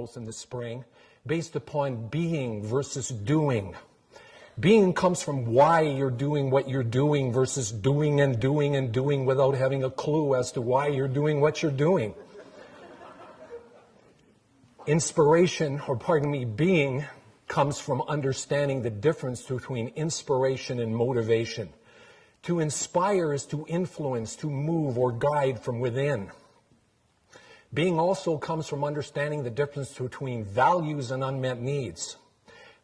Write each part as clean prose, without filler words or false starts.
growth in the spring based upon being versus doing. Being comes from why you're doing what you're doing versus doing and doing and doing without having a clue as to why you're doing what you're doing. Inspiration, or pardon me, being, comes from understanding the difference between inspiration and motivation. To inspire is to influence, to move or guide from within. Being also comes from understanding the difference between values and unmet needs.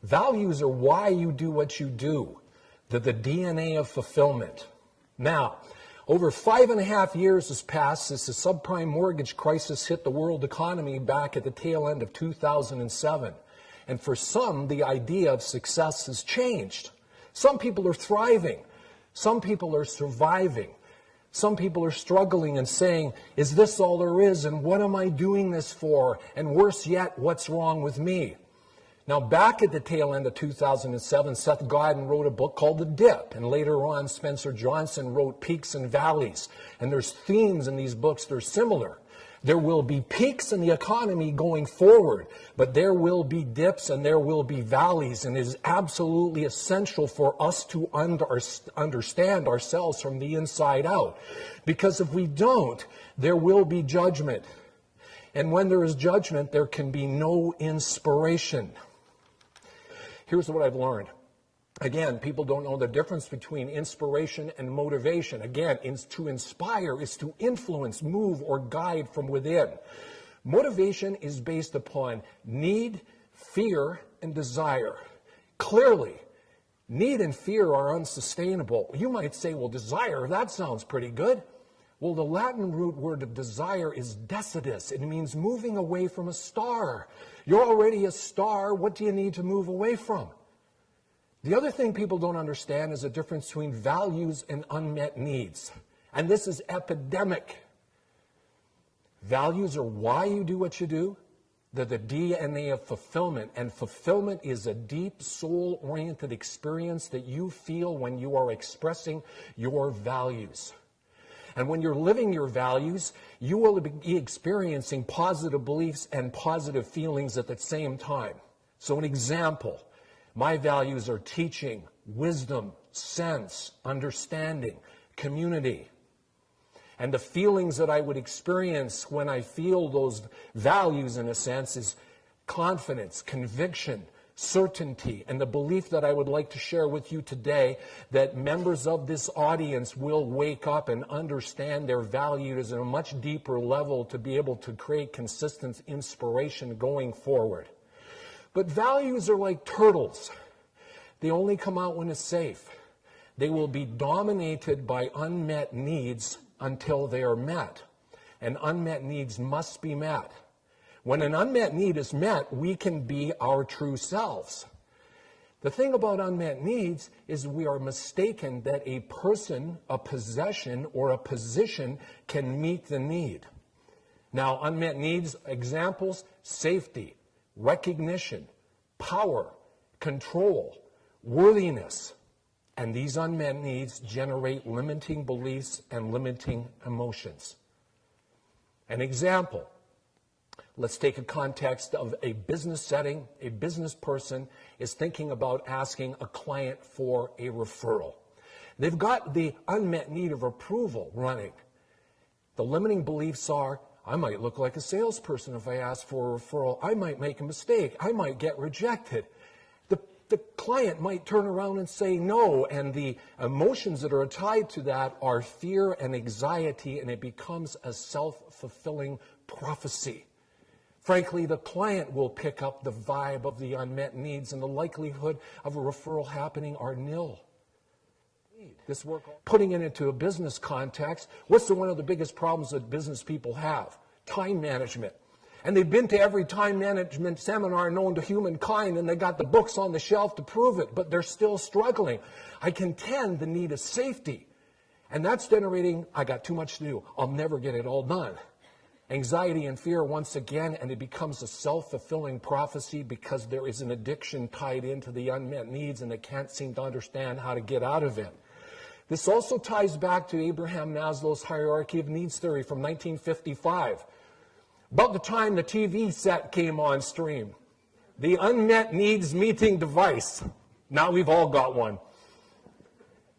Values are why you do what you do. They're the DNA of fulfillment. Now, over 5.5 years has passed since the subprime mortgage crisis hit the world economy back at the tail end of 2007. And for some, the idea of success has changed. Some people are thriving. Some people are surviving. Some people are struggling and saying, is this all there is? And what am I doing this for? And worse yet, what's wrong with me? Now, back at the tail end of 2007, Seth Godin wrote a book called The Dip. And later on, Spencer Johnson wrote Peaks and Valleys. And there's themes in these books that are similar. There will be peaks in the economy going forward, but there will be dips and there will be valleys. And it is absolutely essential for us to understand ourselves from the inside out. Because if we don't, there will be judgment. And when there is judgment, there can be no inspiration. Here's what I've learned. Again, people don't know the difference between inspiration and motivation. Again, to inspire is to influence, move, or guide from within. Motivation is based upon need, fear, and desire. Clearly, need and fear are unsustainable. You might say, well, desire, that sounds pretty good. Well, the Latin root word of desire is decidus. It means moving away from a star. You're already a star. What do you need to move away from? The other thing people don't understand is the difference between values and unmet needs. And this is epidemic. Values are why you do what you do. They're the DNA of fulfillment. And fulfillment is a deep, soul-oriented experience that you feel when you are expressing your values. And when you're living your values, you will be experiencing positive beliefs and positive feelings at the same time. So an example, my values are teaching, wisdom, sense, understanding, community. And the feelings that I would experience when I feel those values, in a sense, is confidence, conviction, certainty, and the belief that I would like to share with you today that members of this audience will wake up and understand their values at a much deeper level to be able to create consistent inspiration going forward. But values are like turtles. They only come out when it's safe. They will be dominated by unmet needs until they are met. And unmet needs must be met. When an unmet need is met, we can be our true selves. The thing about unmet needs is we are mistaken that a person, a possession, or a position can meet the need. Now, unmet needs, examples, safety, recognition, power, control, worthiness. And these unmet needs generate limiting beliefs and limiting emotions. An example. Let's take a context of a business setting. A business person is thinking about asking a client for a referral. They've got the unmet need of approval running. The limiting beliefs are, I might look like a salesperson if I ask for a referral. I might make a mistake. I might get rejected. The client might turn around and say no, and the emotions that are tied to that are fear and anxiety, and it becomes a self-fulfilling prophecy. Frankly, the client will pick up the vibe of the unmet needs, and the likelihood of a referral happening are nil. This work, putting it into a business context, what's one of the biggest problems that business people have? Time management. And they've been to every time management seminar known to humankind, and they got the books on the shelf to prove it, but they're still struggling. I contend the need of safety. And that's generating, I got too much to do. I'll never get it all done. Anxiety and fear once again, and it becomes a self-fulfilling prophecy because there is an addiction tied into the unmet needs, and they can't seem to understand how to get out of it. This also ties back to Abraham Maslow's hierarchy of needs theory from 1955. About the time the TV set came on stream, the unmet needs meeting device. Now we've all got one.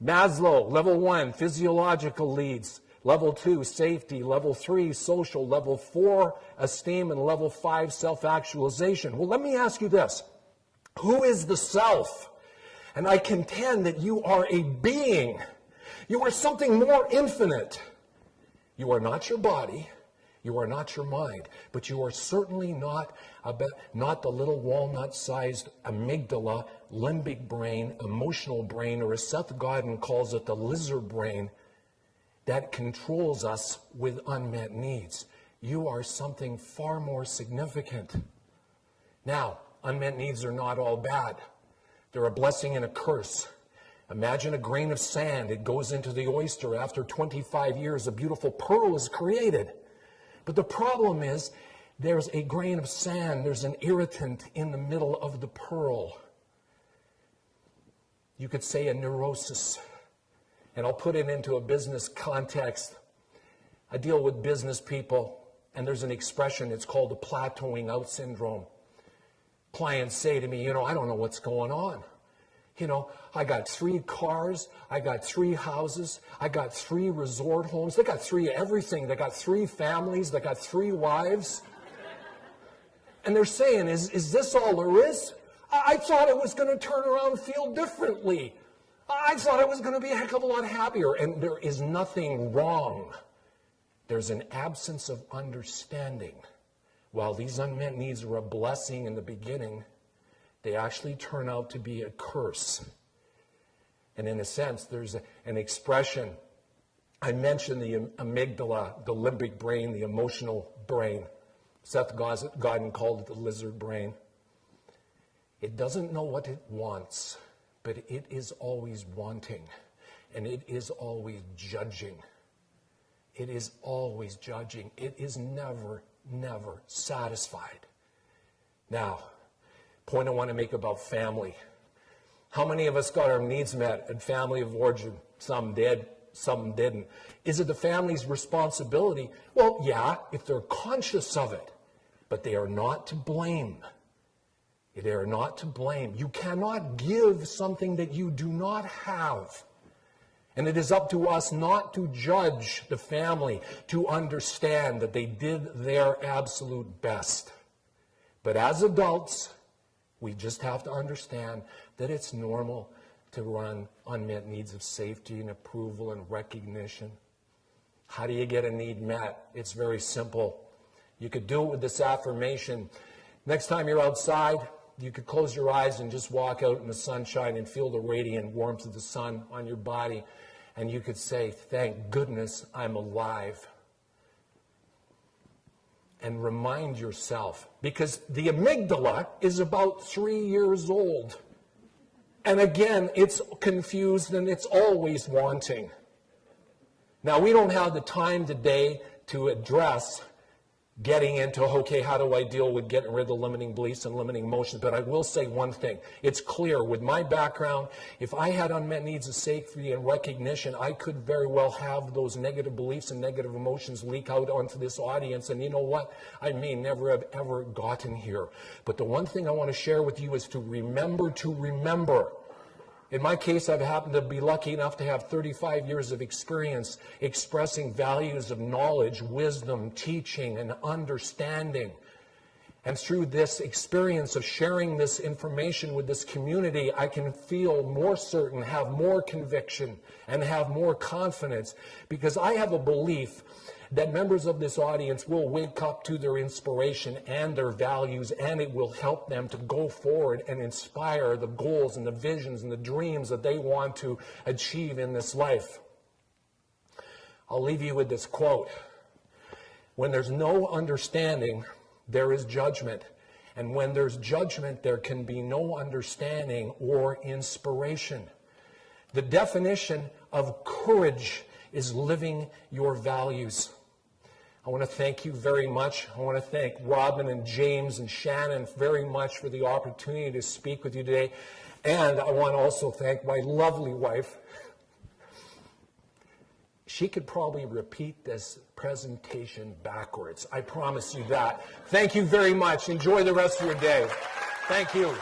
Maslow, level 1, physiological needs. Level 2, safety. Level 3, social. Level 4, esteem. And level 5, self-actualization. Well, let me ask you this. Who is the self? And I contend that you are a being. You are something more infinite. You are not your body. You are not your mind. But you are certainly not the little walnut-sized amygdala, limbic brain, emotional brain, or as Seth Godin calls it, the lizard brain that controls us with unmet needs. You are something far more significant. Now, unmet needs are not all bad. They're a blessing and a curse. Imagine a grain of sand. It goes into the oyster. After 25 years, a beautiful pearl is created. But the problem is, there's a grain of sand, there's an irritant in the middle of the pearl. You could say a neurosis. And I'll put it into a business context. I deal with business people, and there's an expression, it's called the plateauing out syndrome. Clients say to me, I don't know what's going on. I got 3 cars, I got 3 houses, I got 3 resort homes, they got 3 everything, they got 3 families, they got 3 wives. And they're saying, is this all there is? I thought it was going to turn around and feel differently. I thought it was going to be a heck of a lot happier. And there is nothing wrong. There's an absence of understanding. While these unmet needs are a blessing in the beginning, they actually turn out to be a curse. And in a sense, there's an expression. I mentioned the amygdala, the limbic brain, the emotional brain. Seth Godin called it the lizard brain. It doesn't know what it wants, but it is always wanting, and it is always judging. It is always judging. It is never satisfied. Now, point I want to make about family. How many of us got our needs met at family of origin? Some did, some didn't. Is it the family's responsibility? Well, yeah, if they're conscious of it, but they are not to blame. They are not to blame. You cannot give something that you do not have. And it is up to us not to judge the family, to understand that they did their absolute best. But as adults, we just have to understand that it's normal to run unmet needs of safety and approval and recognition. How do you get a need met? It's very simple. You could do it with this affirmation. Next time you're outside, you could close your eyes and just walk out in the sunshine and feel the radiant warmth of the sun on your body. And you could say, thank goodness I'm alive. And remind yourself, because the amygdala is about 3 years old. And again, it's confused and it's always wanting. Now, we don't have the time today to address getting into, okay, how do I deal with getting rid of the limiting beliefs and limiting emotions? But I will say one thing. It's clear with my background, if I had unmet needs of safety and recognition, I could very well have those negative beliefs and negative emotions leak out onto this audience. And you know what? I may never have ever gotten here. But the one thing I want to share with you is to remember to remember. In my case, I've happened to be lucky enough to have 35 years of experience expressing values of knowledge, wisdom, teaching, and understanding. And through this experience of sharing this information with this community, I can feel more certain, have more conviction, and have more confidence, because I have a belief that members of this audience will wake up to their inspiration and their values, and it will help them to go forward and inspire the goals and the visions and the dreams that they want to achieve in this life. I'll leave you with this quote. When there's no understanding, there is judgment. And when there's judgment, there can be no understanding or inspiration. The definition of courage is living your values. I want to thank you very much. I want to thank Robin and James and Shannon very much for the opportunity to speak with you today. And I want to also thank my lovely wife. she could probably repeat this presentation backwards. I promise you that. Thank you very much. Enjoy the rest of your day. Thank you.